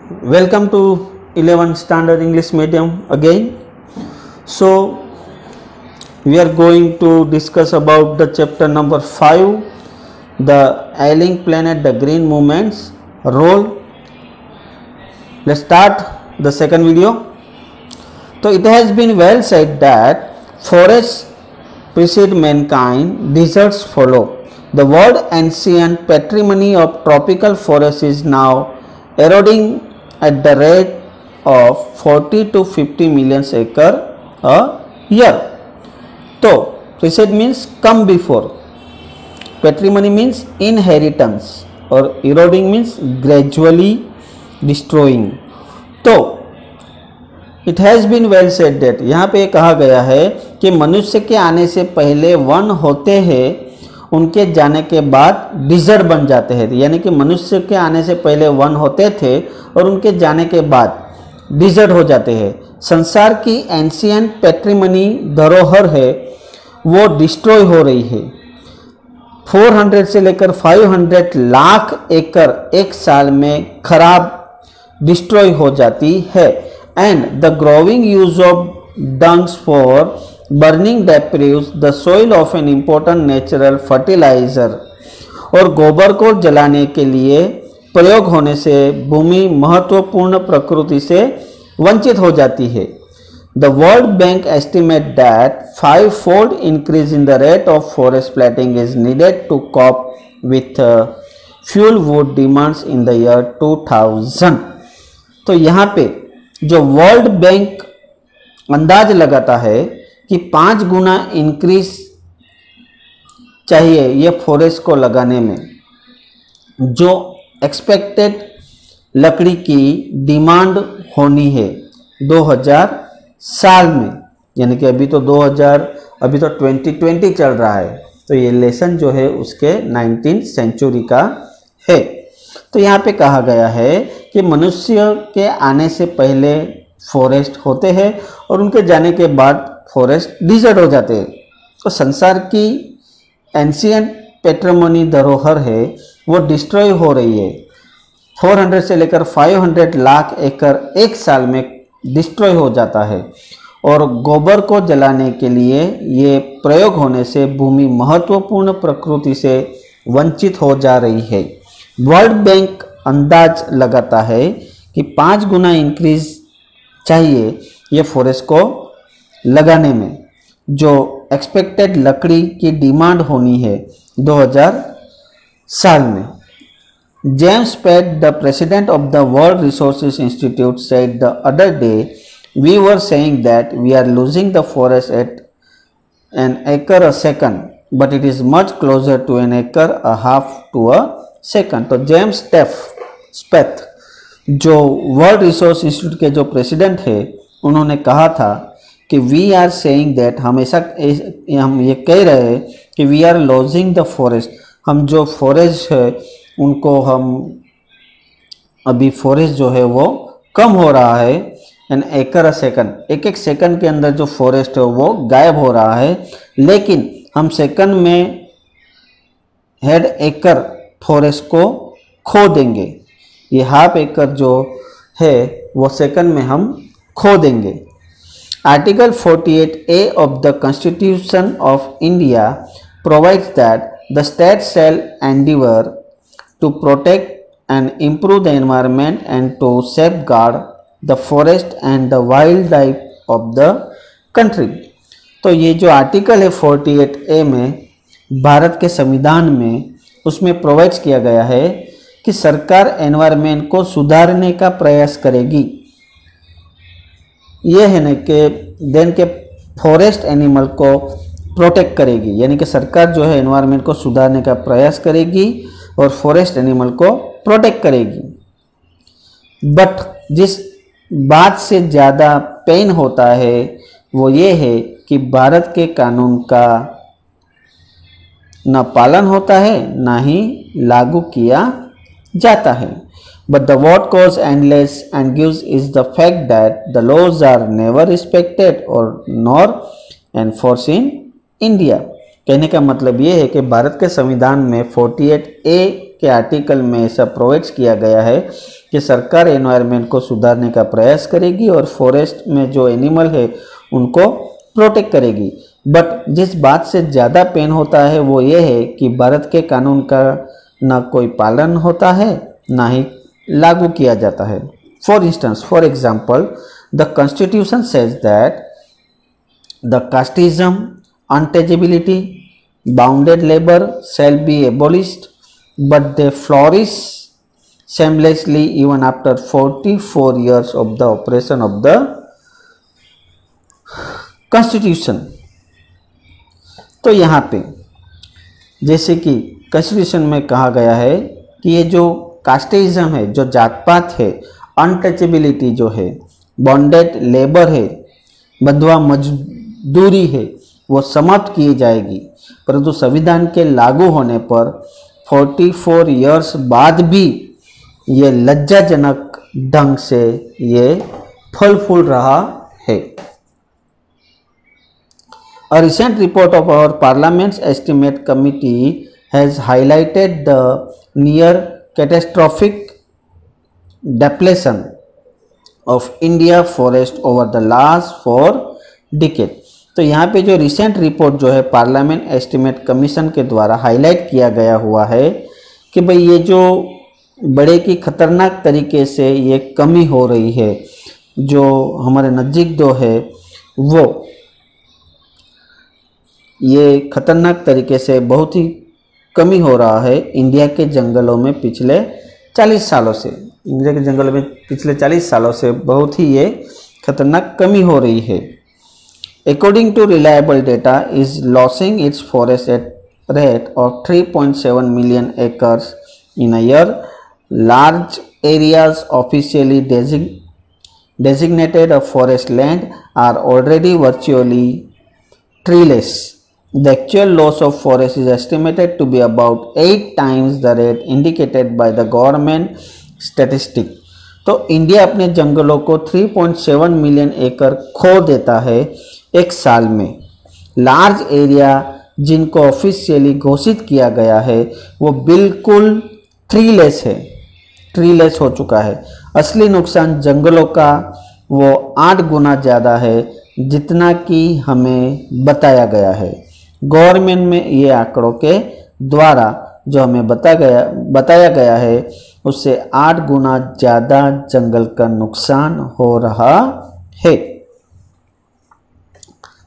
Welcome to 11th standard English medium again. So we are going to discuss about the chapter number 5, the ailing planet, the green movements role. Let's start the second video. So it has been well said that forests precede mankind, deserts follow. The world ancient patrimony of tropical forests is now eroding at the rate of 40 to 50 million acres a year. So precede means come before, patrimony means inheritance, और eroding means gradually destroying. तो it has been well said that, यहाँ पे कहा गया है कि मनुष्य के आने से पहले वन होते हैं, उनके जाने के बाद डिजर्ट बन जाते हैं. यानी कि मनुष्य के आने से पहले वन होते थे और उनके जाने के बाद डिजर्ट हो जाते हैं. संसार की एंशियंट पैट्रिमनी धरोहर है वो डिस्ट्रॉय हो रही है. 400 से लेकर 500 लाख एकड़ एक साल में खराब डिस्ट्रॉय हो जाती है. And the growing use of dungs for burning deprives the soil of an important natural fertiliser, और गोबर को जलाने के लिए प्रयोग होने से भूमि महत्वपूर्ण प्रकृति से वंचित हो जाती है. The World Bank estimate that 5-fold increase in the rate of forest planting is needed to cope with fuel wood demands in the year 2000. तो यहाँ पे जो वर्ल्ड बैंक अंदाज लगाता है कि 5 गुना इंक्रीज चाहिए ये फॉरेस्ट को लगाने में, जो एक्सपेक्टेड लकड़ी की डिमांड होनी है 2000 साल में. यानी कि अभी तो 2020 चल रहा है, तो ये लेसन जो है उसके 19th सेंचुरी का है. तो यहाँ पे कहा गया है कि मनुष्य के आने से पहले फॉरेस्ट होते हैं और उनके जाने के बाद फॉरेस्ट डिजर्ट हो जाते हैं. तो संसार की एंशियंट पैट्रिमनी धरोहर है वो डिस्ट्रॉय हो रही है. 400 से लेकर 500 लाख एकड़ एक साल में डिस्ट्रॉय हो जाता है, और गोबर को जलाने के लिए ये प्रयोग होने से भूमि महत्वपूर्ण प्रकृति से वंचित हो जा रही है. वर्ल्ड बैंक अंदाज लगाता है कि 5 गुना इंक्रीज चाहिए ये फॉरेस्ट को लगाने में, जो एक्सपेक्टेड लकड़ी की डिमांड होनी है 2000 साल में. James Speth, the president of the World Resources Institute, said the other day we were saying that we are losing the forest at an acre a second, but it is much closer to an acre a half to a second. तो James Speth जो World resource institute के जो president है, उन्होंने कहा था कि we are saying that, हम ये कह रहे हैं कि we are losing the forest, हम जो फॉरेस्ट है उनको हम अभी फॉरेस्ट जो है वो कम हो रहा है. एन एकड़ अ सेकंड, एक सेकंड के अंदर जो फॉरेस्ट है वो गायब हो रहा है, लेकिन हम सेकंड में 1.5 एकड़ फॉरेस्ट को खो देंगे. ये हाफ एकड़ जो है वो सेकंड में हम खो देंगे. Article 48A of the Constitution of India provides that the state shall endeavor to protect and improve the environment and to safeguard the forest and the wildlife of the country. तो ये जो article है 48A में भारत के संविधान में, उसमें provide किया गया है कि सरकार एनवायरनमेंट को सुधारने का प्रयास करेगी. ये है ना कि देन के फॉरेस्ट एनिमल को प्रोटेक्ट करेगी. यानी कि सरकार जो है एनवायरनमेंट को सुधारने का प्रयास करेगी और फॉरेस्ट एनिमल को प्रोटेक्ट करेगी. बट जिस बात से ज़्यादा पेन होता है वो ये है कि भारत के कानून का न पालन होता है ना ही लागू किया जाता है. But the what cause endless and gives is the fact that the laws are never respected or nor enforced in India. कहने का मतलब ये है कि भारत के संविधान में 48A के आर्टिकल में ऐसा प्रोवाइड किया गया है कि सरकार एनवायरनमेंट को सुधारने का प्रयास करेगी और फॉरेस्ट में जो एनिमल है उनको प्रोटेक्ट करेगी। बट जिस बात से ज़्यादा पेन होता है वो ये है कि भारत के कानून का ना कोई पालन होता है ना ही लागू किया जाता है। For example the constitution says that the casteism, untouchability, bounded labour shall be abolished, but they flourish shamelessly even after 44 years of the operation of the Constitution। तो यहाँ पे जैसे कि कॉन्स्टिट्यूशन में कहा गया है कि ये जो कास्टिज्म है, जो जात पात है, अनटचेबिलिटी जो है, बॉन्डेड लेबर है, बंधुआ मजदूरी है, वो समाप्त की जाएगी। परंतु संविधान के लागू होने पर 44 इयर्स बाद भी ये लज्जाजनक ढंग से ये फल फूल रहा है। A recent report of our Parliament's Estimate Committee has highlighted the near catastrophic depletion of India forest over the last 4 decades। तो यहाँ पे जो रिसेंट रिपोर्ट जो है पार्लियामेंट एस्टिमेट कमीशन के द्वारा हाईलाइट किया गया हुआ है कि भाई ये जो बड़े की खतरनाक तरीके से ये कमी हो रही है, जो हमारे नज़दीक जो है वो ये खतरनाक तरीके से बहुत ही कमी हो रहा है इंडिया के जंगलों में पिछले 40 सालों से। इंडिया के जंगलों में पिछले 40 सालों से बहुत ही ये खतरनाक कमी हो रही है। According to reliable data, is losing its forest at rate of 3.7 million acres in a year. Large areas officially designated a forest land are already virtually treeless. The actual loss of forest is estimated to be about 8 times the rate indicated by the government statistic। तो India अपने जंगलों को 3.7 million एकड़ खो देता है एक साल में। लार्ज एरिया जिनको ऑफिशियली घोषित किया गया है वो बिल्कुल ट्रीलेस है, ट्रीलेस हो चुका है। असली नुकसान जंगलों का वो 8 गुना ज़्यादा है जितना कि हमें बताया गया है। गवर्नमेंट में ये आंकड़ों के द्वारा जो हमें बताया गया है उससे 8 गुना ज़्यादा जंगल का नुकसान हो रहा है।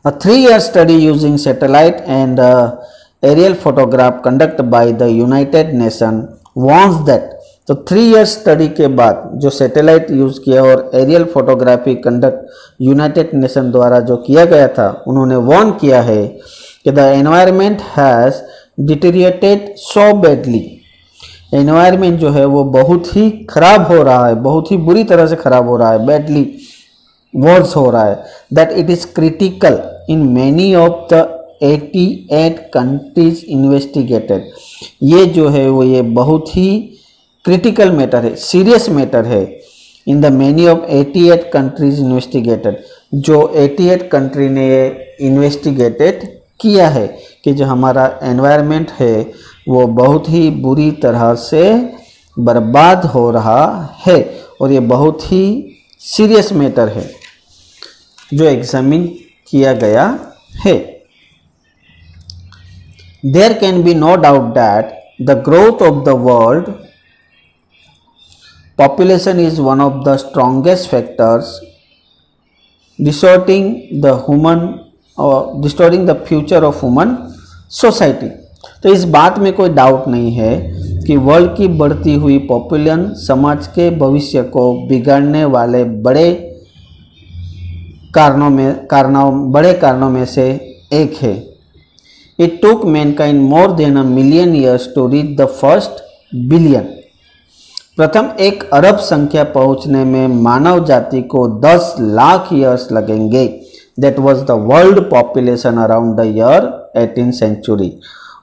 A 3-year study using satellite and aerial photograph conducted by the United Nations warns that, तो 3 year स्टडी के बाद जो सैटेलाइट यूज़ किया और aerial photography conduct United Nation द्वारा जो किया गया था, उन्होंने वार्न किया है कि the environment has deteriorated so badly. Environment जो है वो बहुत ही खराब हो रहा है, बहुत ही बुरी तरह से खराब हो रहा है, बैडली वर्ड्स हो रहा है। That it is critical in many of the 88 countries investigated. ये जो है वो ये बहुत ही क्रिटिकल मैटर है, सीरियस मैटर है। In the many of 88 countries investigated, जो 88 कंट्री ने ये इन्वेस्टिगेटेड किया है कि जो हमारा एनवायरनमेंट है वो बहुत ही बुरी तरह से बर्बाद हो रहा है और ये बहुत ही सीरियस मैटर है जो एग्जामिन किया गया है। There can be no doubt that the growth of the world population is one of the strongest factors distorting the future of human society। तो इस बात में कोई डाउट नहीं है कि वर्ल्ड की बढ़ती हुई पॉपुलेशन समाज के भविष्य को बिगाड़ने वाले बड़े कारणों में से एक है। It took mankind more than a million years to reach the first billion। प्रथम 1 अरब संख्या पहुंचने में मानव जाति को 10 लाख ईयर्स लगेंगे। That was the world population around the year 18th century।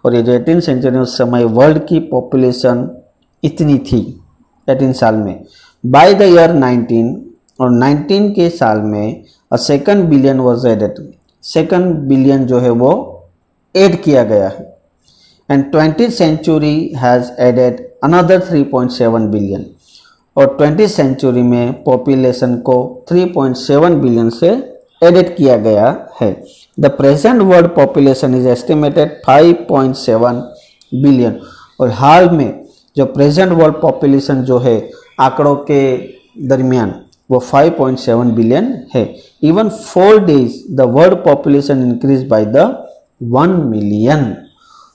और ये जो 18th सेंचुरी उस समय वर्ल्ड की पॉपुलेशन इतनी थी 18 साल में। बाय द ईयर 19 और 19 के साल में a second billion was added. Second billion जो है वो ऐड किया गया है। And 20th century has added another 3.7 billion, और 20th सेंचुरी में पॉपुलेशन को 3.7 बिलियन से एडिट किया गया है। The present world population is estimated 5.7 billion, और हाल में जो प्रेजेंट वर्ल्ड पॉपुलेशन जो है आंकड़ों के दरमियान वो 5.7 बिलियन है। Even 4 days the world population increase by the 1 million,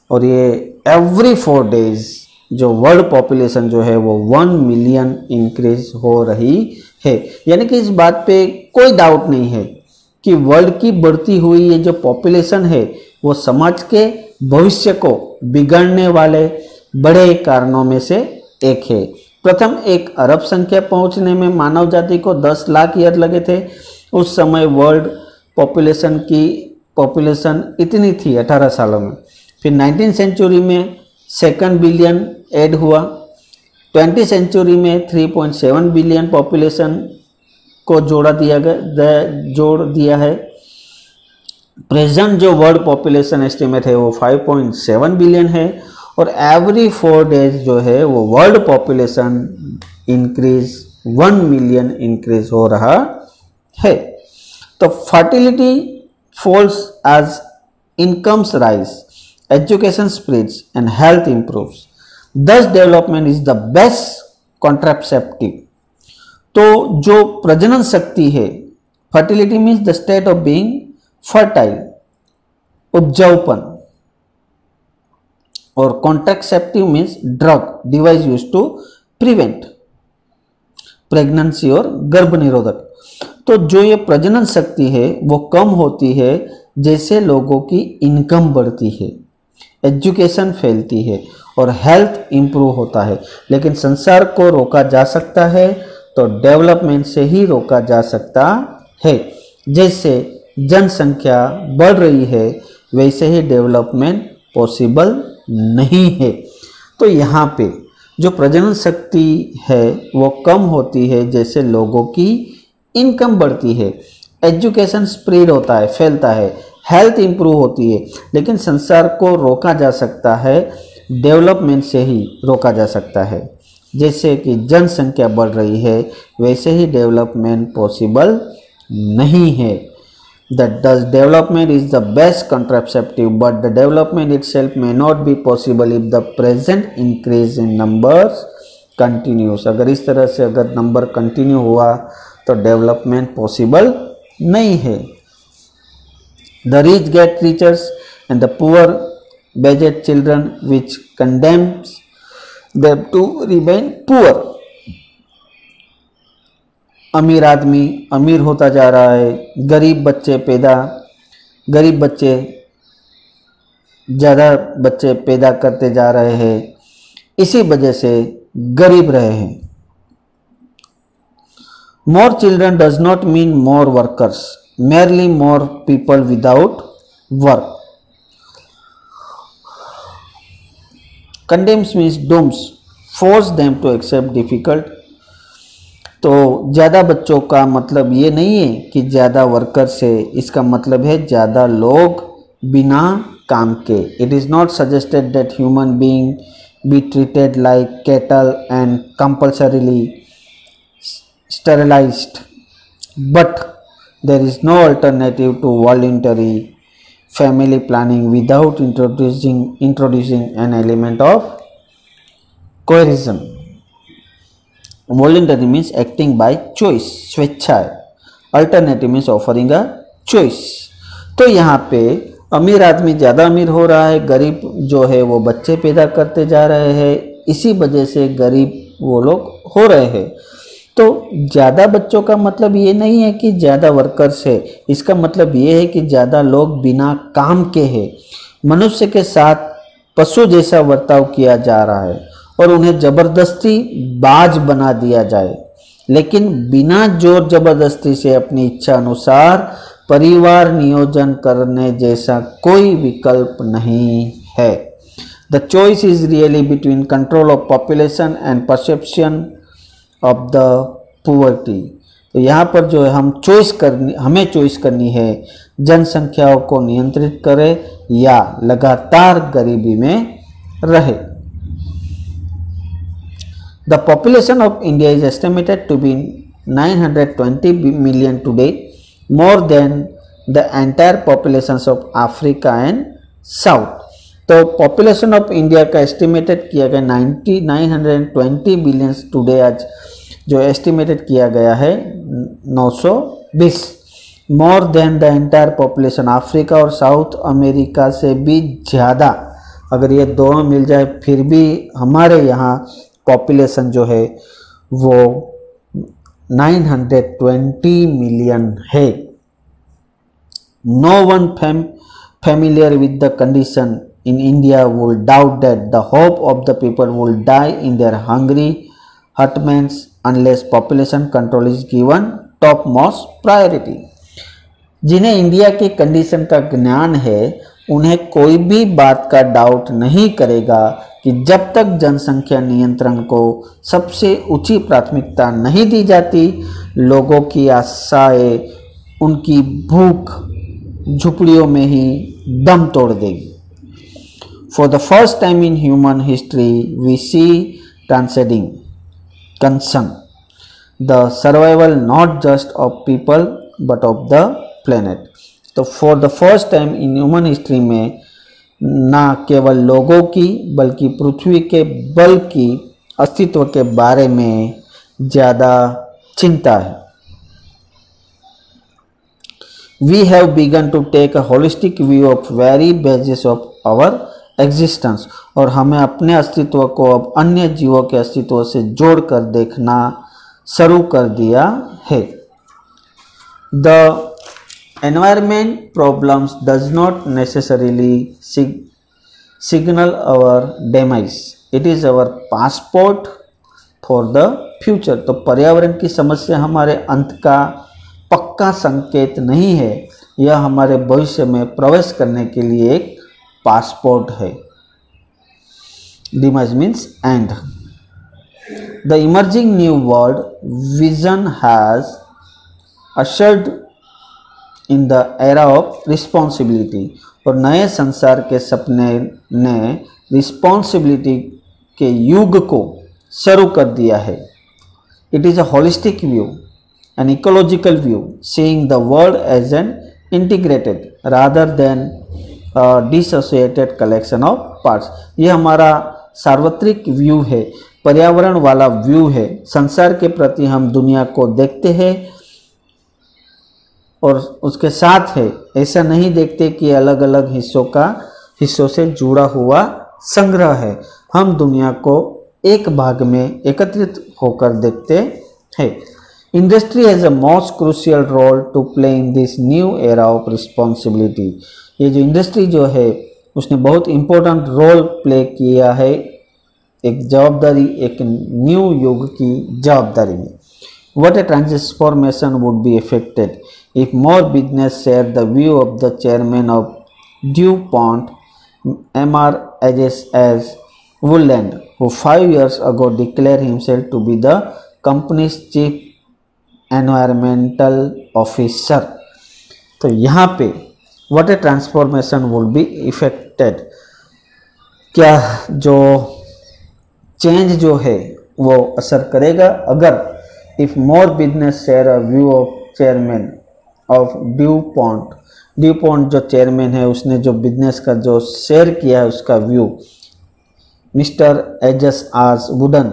और ये एवरी 4 days जो वर्ल्ड पॉपुलेशन जो है वो 1 मिलियन इंक्रीज हो रही है। यानी कि इस बात पे कोई डाउट नहीं है कि वर्ल्ड की बढ़ती हुई ये जो पॉपुलेशन है वो समाज के भविष्य को बिगड़ने वाले बड़े कारणों में से एक है। प्रथम एक अरब संख्या पहुंचने में मानव जाति को 10 लाख ईयर लगे थे। उस समय वर्ल्ड पॉपुलेशन इतनी थी 18 सालों में। फिर 19th सेंचुरी में 2 बिलियन ऐड हुआ। 20th सेंचुरी में 3.7 बिलियन पॉपुलेशन को जोड़ दिया है। प्रेजेंट जो वर्ल्ड पॉपुलेशन एस्टिमेट है वो 5.7 बिलियन है, और एवरी 4 days जो है वो world population increase 1 million increase हो रहा है। तो fertility falls as incomes rise, education spreads and health improves, thus development is the best contraceptive. तो जो प्रजनन शक्ति है, fertility means the state of being fertile, उपजाऊपन, और contraceptive means drug device use to prevent pregnancy और गर्भ निरोधक। तो जो ये प्रजनन शक्ति है वो कम होती है जैसे लोगों की इनकम बढ़ती है, एजुकेशन फैलती है और हेल्थ इंप्रूव होता है। लेकिन संसार को रोका जा सकता है तो डेवलपमेंट से ही रोका जा सकता है। जैसे जनसंख्या बढ़ रही है वैसे ही डेवलपमेंट पॉसिबल नहीं है। तो यहाँ पे जो प्रजनन शक्ति है वो कम होती है जैसे लोगों की इनकम बढ़ती है, एजुकेशन स्प्रेड होता है, फैलता है, हेल्थ इंप्रूव होती है। लेकिन संसार को रोका जा सकता है, डेवलपमेंट से ही रोका जा सकता है। जैसे कि जनसंख्या बढ़ रही है वैसे ही डेवलपमेंट पॉसिबल नहीं है। Thus development is the best contraceptive, but the development itself may not be possible if the present increase in numbers continues। अगर इस तरह से अगर नंबर कंटिन्यू हुआ तो डेवलपमेंट पॉसिबल नहीं है। The rich get richer and the poor beget children which condemns them to remain poor। अमीर आदमी अमीर होता जा रहा है, गरीब बच्चे ज़्यादा बच्चे पैदा करते जा रहे हैं, इसी वजह से गरीब रहे हैं। More children does not mean more workers, merely more people without work। Condemns means dooms, force them to accept difficult। तो ज़्यादा बच्चों का मतलब ये नहीं है कि ज़्यादा वर्कर्स है, इसका मतलब है ज़्यादा लोग बिना काम के। It is not suggested that human being be treated like cattle and compulsorily sterilised, but there is no alternative to voluntary family planning without introducing an element of coercion. Voluntary means acting by choice, स्वेच्छा। Alternative means offering a choice. तो यहाँ पे अमीर आदमी ज़्यादा अमीर हो रहा है, गरीब जो है वो बच्चे पैदा करते जा रहे हैं, इसी वजह से गरीब वो लोग हो रहे हैं। तो ज़्यादा बच्चों का मतलब ये नहीं है कि ज़्यादा वर्कर्स है, इसका मतलब ये है कि ज़्यादा लोग बिना काम के हैं। मनुष्य के साथ पशु जैसा बर्ताव किया जा रहा है और उन्हें जबरदस्ती बाज बना दिया जाए, लेकिन बिना जोर जबरदस्ती से अपनी इच्छा अनुसार परिवार नियोजन करने जैसा कोई विकल्प नहीं है। The choice is really between control of population and perception of the poverty. तो यहाँ पर जो है हमें चॉइस करनी है, जनसंख्याओं को नियंत्रित करें या लगातार गरीबी में रहे। The population of India is estimated to be 920 million today, more than the entire populations of Africa and South। तो पॉपुलेशन ऑफ इंडिया का एस्टिमेटेड किया गया 920 बिलियन टुडे, आज जो एस्टिमेटेड किया गया है 920, more than the entire population Africa और साउथ अमेरिका से भी ज़्यादा। अगर ये दोनों मिल जाए फिर भी हमारे यहाँ पॉपुलेशन जो है वो 920 मिलियन है। No one familiar with the condition in India will doubt that the hope of the people will die in their hungry hutments unless population control is given topmost priority। जिन्हें India की condition का ज्ञान है उन्हें कोई भी बात का डाउट नहीं करेगा कि जब तक जनसंख्या नियंत्रण को सबसे ऊंची प्राथमिकता नहीं दी जाती, लोगों की आशाएं उनकी भूख झुपड़ियों में ही दम तोड़ देगी। For the first time in human history, we see transcending concern the survival not just of people but of the planet। तो for the first time in human history में ना केवल लोगों की बल्कि पृथ्वी के बल की अस्तित्व के बारे में ज़्यादा चिंता है। We have begun to take a holistic view of very basis of our existence। और हमें अपने अस्तित्व को अब अन्य जीवों के अस्तित्व से जोड़कर देखना शुरू कर दिया है। The environment problems does not necessarily signal our demise, it is our passport for the future। तो पर्यावरण की समस्या हमारे अंत का पक्का संकेत नहीं है, यह हमारे भविष्य में प्रवेश करने के लिए एक पासपोर्ट है। Demise means and. The emerging new world vision has ushered in the era of responsibility. और नए संसार के सपने ने रिस्पॉन्सिबिलिटी के युग को शुरू कर दिया है। It is a holistic view, an ecological view, seeing the world as an integrated rather than a dissociated collection of parts। ये हमारा सार्वत्रिक व्यू है, पर्यावरण वाला व्यू है। संसार के प्रति हम दुनिया को देखते हैं और उसके साथ है, ऐसा नहीं देखते कि अलग अलग हिस्सों से जुड़ा हुआ संग्रह है। हम दुनिया को एक भाग में एकत्रित होकर देखते हैं। Industry has a most crucial role to play in this new era of responsibility. ये जो इंडस्ट्री जो है उसने बहुत इम्पोर्टेंट रोल प्ले किया है एक जवाबदारी, एक न्यू युग की जवाबदारी में। What a transformation would be affected if more business share the view of the chairman of DuPont, M.R. as Woodland, who 5 years ago declared himself to be the company's chief environmental officer. तो यहाँ पे what A transformation would be affected, क्या जो change जो है वो असर करेगा अगर if more business share a view of chairman of Dupont जो चेयरमैन है उसने जो बिजनेस का जो शेयर किया है उसका व्यू, मिस्टर एजस आज वुडन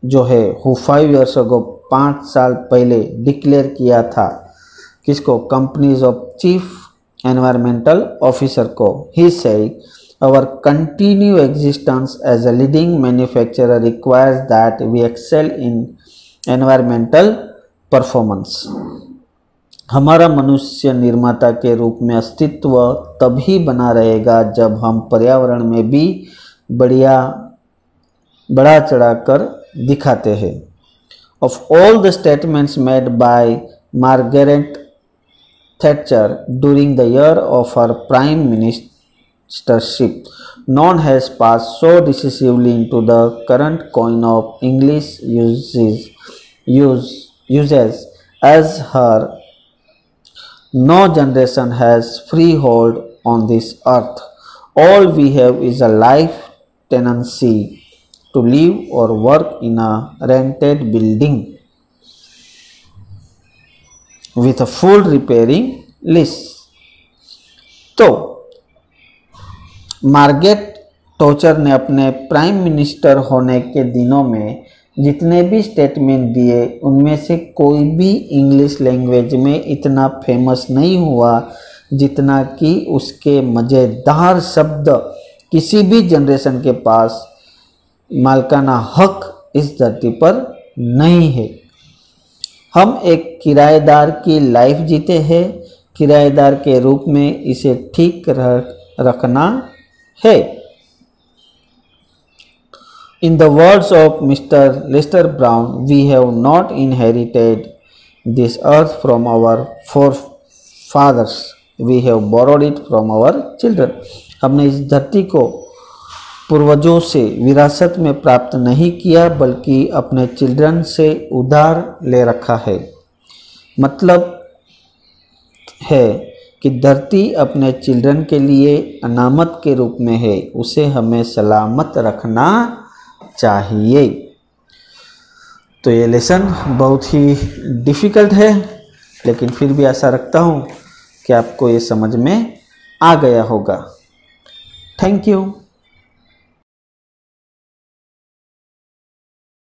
जो है हु 5 years ago 5 साल पहले डिक्लेयर किया था किसको, companies of chief environmental officer को। He said our continue existence as a leading manufacturer requires that we excel in environmental performance. हमारा मनुष्य निर्माता के रूप में अस्तित्व तभी बना रहेगा जब हम पर्यावरण में भी बढ़ा चढ़ाकर दिखाते हैं। Of all the statements made by Margaret Thatcher during the year of her prime ministership, none has passed so decisively into the current coin of English uses as her. No generation has freehold on this earth. All we have is a life tenancy to live or work in a rented building with a full repairing lease। तो Margaret टैचर ने अपने prime minister होने के दिनों में जितने भी statement दिए उनमें से कोई भी इंग्लिश लैंग्वेज में इतना फेमस नहीं हुआ जितना कि उसके मज़ेदार शब्द किसी भी जनरेशन के पास मालिकाना हक इस धरती पर नहीं है। हम एक किराएदार की लाइफ जीते हैं, किराएदार के रूप में इसे ठीक रखना है। In the words of Mr. Lester Brown, we have not inherited this earth from our forefathers, we have borrowed it from our children। हमने इस धरती को पूर्वजों से विरासत में प्राप्त नहीं किया बल्कि अपने चिल्ड्रन से उधार ले रखा है। मतलब है कि धरती अपने चिल्ड्रन के लिए अनामत के रूप में है, उसे हमें सलामत रखना चाहिए। तो ये लेसन बहुत ही डिफ़िकल्ट है, लेकिन फिर भी आशा रखता हूँ कि आपको ये समझ में आ गया होगा। Thank you.